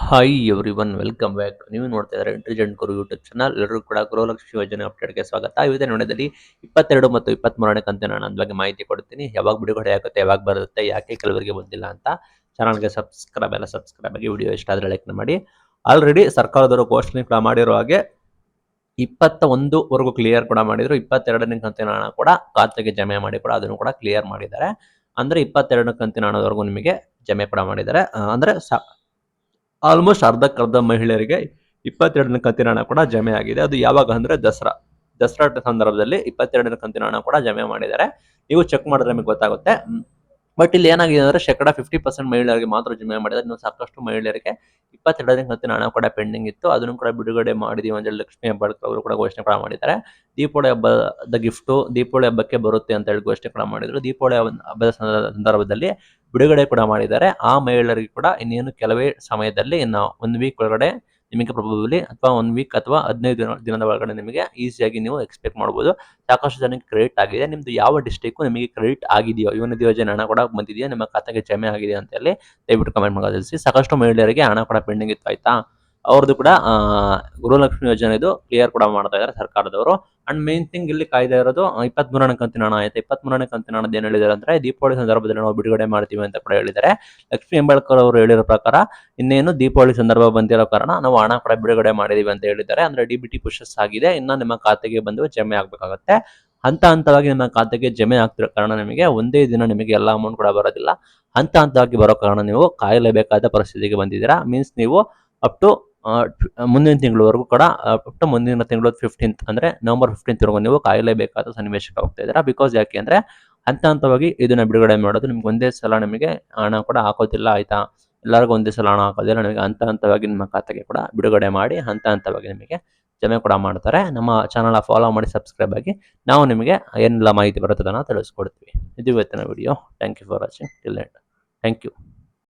Hi everyone welcome back. ನೀವು ನೋಡ್ತಾ ಇದ್ದಾರೆ ಇಂಟೆಲಿಜೆಂಟ್ ಗುರು ಯೂಟ್ಯೂಬ್ ಚಾನಲ್. ಎಲ್ಲರೂ ಕೂಡ ಗೃಹಲಕ್ಷ್ಮಿ ಯೋಜನೆ ಅಪ್ಡೇಟ್ಗೆ ಸ್ವಾಗತ. ಇವತ್ತಿನ ವಿಡಿಯೋದಲ್ಲಿ 22 ಮತ್ತು 23ನೇ ಕಂತಿನ ಹಣದ ಬಗ್ಗೆ ಮಾಹಿತಿ ಕೊಡ್ತೀನಿ. ಯಾವಾಗ ಬಿಡುಗಡೆ ಆಗುತ್ತೆ, ಯಾವಾಗ ಬರುತ್ತೆ, ಯಾಕೆ ಕೆಲವರಿಗೆ ಬಂದಿಲ್ಲ ಅಂತ. ಚಾನಲ್ಗೆ ಸಬ್ಸ್ಕ್ರೈಬ್ ಆಗಿ ವಿಡಿಯೋ ಇಷ್ಟ ಆದರೆ ಲೈಕ್ ಮಾಡಿ. ಆಲ್ರೆಡಿ ಸರ್ಕಾರದವರು ಘೋಷಣೆ ಕೂಡ ಮಾಡಿರೋ ಹಾಗೆ 21ವರೆಗೂ ಕ್ಲಿಯರ್ ಕೂಡ ಮಾಡಿದ್ರು. 22ನೇ ಕಂತಿನ ಹಣ ಕೂಡ ಖಾತೆಗೆ ಜಮೆ ಮಾಡಿ ಕೂಡ ಅದನ್ನು ಕೂಡ ಕ್ಲಿಯರ್ ಮಾಡಿದ್ದಾರೆ. ಅಂದ್ರೆ 22 ಕಂತಿನ ಹಣದವರೆಗೂ ನಿಮಗೆ ಜಮೆ ಕೂಡ ಮಾಡಿದ್ದಾರೆ. ಅಂದ್ರೆ ಆಲ್ಮೋಸ್ಟ್ ಅರ್ಧಕ್ಕರ್ಧ ಮಹಿಳೆಯರಿಗೆ 22ನೇ ಕಂತಿನ ಹಣ ಕೂಡ ಜಮೆ ಆಗಿದೆ. ಅದು ಯಾವಾಗ ಅಂದ್ರೆ ದಸರಾ ಸಂದರ್ಭದಲ್ಲಿ 22ನೇ ಕಂತಿನ ಹಣ ಕೂಡ ಜಮೆ ಮಾಡಿದ್ದಾರೆ. ನೀವು ಚೆಕ್ ಮಾಡಿದ್ರೆ ನಿಮಗೆ ಗೊತ್ತಾಗುತ್ತೆ. ಬಟ್ ಇಲ್ಲಿ ಏನಾಗಿದೆ ಅಂದ್ರೆ 50% ಮಹಿಳೆಯರಿಗೆ ಮಾತ್ರ ಜಮೆ ಮಾಡಿದ್ದಾರೆ. ಇನ್ನು ಸಾಕಷ್ಟು ಮಹಿಳೆಯರಿಗೆ 22ನೇ ಕಂತಿನ ಹಣ ಕೂಡ ಪೆಂಡಿಂಗ್ ಇತ್ತು. ಅದನ್ನು ಕೂಡ ಬಿಡುಗಡೆ ಮಾಡಿದೀವಿ ಅಂತ ಹೇಳಿ ಲಕ್ಷ್ಮೀ ಹೆಬ್ಬಾಳ್ಕರ್ ಅವರು ಕೂಡ ಘೋಷಣೆ ಕೂಡ ಮಾಡಿದ್ದಾರೆ. ದೀಪಾವಳಿ ಹಬ್ಬದ ಗಿಫ್ಟ್ ದೀಪಾವಳಿ ಹಬ್ಬಕ್ಕೆ ಬರುತ್ತೆ ಅಂತ ಹೇಳಿ ಘೋಷಣೆ ಕೂಡ ಮಾಡಿದ್ರು. ದೀಪಾವಳಿ ಹಬ್ಬದ ಸಂದರ್ಭದಲ್ಲಿ ಬಿಡುಗಡೆ ಕೂಡ ಮಾಡಿದ್ದಾರೆ. ಆ ಮಹಿಳೆಯರಿಗೆ ಕೂಡ ಇನ್ನೇನು ಕೆಲವೇ ಸಮಯದಲ್ಲಿ ಇನ್ನು 1 ವೀಕ್ ಒಳಗಡೆ ನಿಮಗೆ ಪ್ರೊಬಬಲಿ ಅಥವಾ 1 ವೀಕ್ ಅಥವಾ 15 ದಿನದ ಒಳಗಡೆ ನಿಮಗೆ ಈಸಿಯಾಗಿ ನೀವು ಎಕ್ಸ್ಪೆಕ್ಟ್ ಮಾಡ್ಬೋದು. ಸಾಕಷ್ಟು ಜನಕ್ಕೆ ಕ್ರೆಡಿಟ್ ಆಗಿದೆ. ನಿಮ್ದು ಯಾವ ಡಿಸ್ಟ್ರಿಕ್ಟ್ ನಿಮಗೆ ಕ್ರೆಡಿಟ್ ಆಗಿದೆಯೋ, ಯುವನಿಧಿ ಯೋಜನೆ ಹಣ ಕೂಡ ಬಂದಿದೆಯಾ, ನಿಮ್ಮ ಖಾತೆಗೆ ಜಮೆ ಆಗಿದೆ ಅಂತ ಹೇಳಿ ದಯವಿಟ್ಟು ಕಮೆಂಟ್ ಮಾಡಿ ತಿಳಿಸಿ. ಸಾಕಷ್ಟು ಮಹಿಳೆಯರಿಗೆ ಹಣ ಕೂಡ ಪೆಂಡಿಂಗ್ ಇತ್ತು, ಆಯ್ತಾ. ಅವ್ರದ್ದು ಕೂಡ ಗೃಹಲಕ್ಷ್ಮಿ ಯೋಜನೆದು ಕ್ಲಿಯರ್ ಕೂಡ ಮಾಡ್ತಾ ಇದ್ದಾರೆ ಸರ್ಕಾರದವರು. ಅಂಡ್ ಮೇನ್ ಥಿಂಗ್ ಇಲ್ಲಿ ಕಾಯ್ದೆ ಇರೋದು 23ನೇ ಕಂತಿನ ಹಣ ಆಯ್ತು. 23ನೇ ಕಂತಿನ ಹಣದ ಏನ್ ಹೇಳಿದ್ದಾರೆ ಅಂದ್ರೆ ದೀಪಾವಳಿ ಸಂದರ್ಭದಲ್ಲಿ ನಾವು ಬಿಡುಗಡೆ ಮಾಡ್ತೀವಿ ಅಂತ ಕೂಡ ಹೇಳಿದ್ದಾರೆ. ಲಕ್ಷ್ಮೀ ಹೆಬ್ಬಾಳ್ಕರ್ ಅವರು ಹೇಳಿರೋ ಪ್ರಕಾರ ಇನ್ನೇನು ದೀಪಾವಳಿ ಸಂದರ್ಭ ಬಂದಿರೋ ಕಾರಣ ನಾವು ಹಣ ಕೂಡ ಬಿಡುಗಡೆ ಮಾಡಿದೀವಿ ಅಂತ ಹೇಳಿದ್ದಾರೆ. ಅಂದ್ರೆ ಡಿಬಿಟಿ ಪುಷಸ್ ಆಗಿದೆ, ಇನ್ನ ನಿಮ್ಮ ಖಾತೆಗೆ ಬಂದು ಜಮೆ ಆಗ್ಬೇಕಾಗತ್ತೆ. ಹಂತವಾಗಿ ನಿಮ್ಮ ಖಾತೆಗೆ ಜಮೆ ಆಗ್ತಿರೋ ಕಾರಣ ನಿಮಗೆ ಒಂದೇ ದಿನ ನಿಮಗೆ ಎಲ್ಲ ಅಮೌಂಟ್ ಕೂಡ ಬರೋದಿಲ್ಲ. ಹಂತವಾಗಿ ಬರೋ ಕಾರಣ ನೀವು ಕಾಯಲೇಬೇಕಾದ ಪರಿಸ್ಥಿತಿಗೆ ಬಂದಿದ್ದೀರಾ. ಮೀನ್ಸ್ ನೀವು ಅಪ್ ಟು ಮುಂದಿನ ತಿಂಗಳವರೆಗೂ ಕೂಡ ಅಪ್ ಟು ಮುಂದಿನ ತಿಂಗಳು 15th ಅಂದ್ರೆ ನವೆಂಬರ್ 15th ವರೆಗೂ ನೀವು ಕಾಯಲೇಬೇಕಾದ ಸನ್ನಿವೇಶಕ್ಕೆ ಹೋಗ್ತಾ ಇದ್ದೀರಾ. ಬಿಕಾಸ್ ಯಾಕೆ ಅಂದ್ರೆ ಹಂತವಾಗಿ ಇದನ್ನ ಬಿಡುಗಡೆ ಮಾಡೋದು ನಿಮ್ಗೆ ಒಂದೇ ಸಲ ನಿಮಗೆ ಹಣ ಕೂಡ ಹಾಕೋದಿಲ್ಲ, ಆಯ್ತಾ. ಎಲ್ಲರಿಗೂ ಒಂದೇ ಸಲ ಹಣ ಹಾಕೋದಿಲ್ಲ. ನಿಮಗೆ ಹಂತವಾಗಿ ನಿಮ್ಮ ಖಾತೆಗೆ ಕೂಡ ಬಿಡುಗಡೆ ಮಾಡಿ ಹಂತವಾಗಿ ನಿಮಗೆ ಜಮೆ ಕೂಡ ಮಾಡ್ತಾರೆ. ನಮ್ಮ ಚಾನಲ್ ಫಾಲೋ ಮಾಡಿ, ಸಬ್ಸ್ಕ್ರೈಬ್ ಆಗಿ. ನಾವು ನಿಮಗೆ ಏನೆಲ್ಲ ಮಾಹಿತಿ ಬರುತ್ತೆ ಅದನ್ನು ತಿಳಿಸ್ಕೊಡ್ತೀವಿ. ಇದು ಇವತ್ತಿನ video. Thank you for watching till end. Thank you.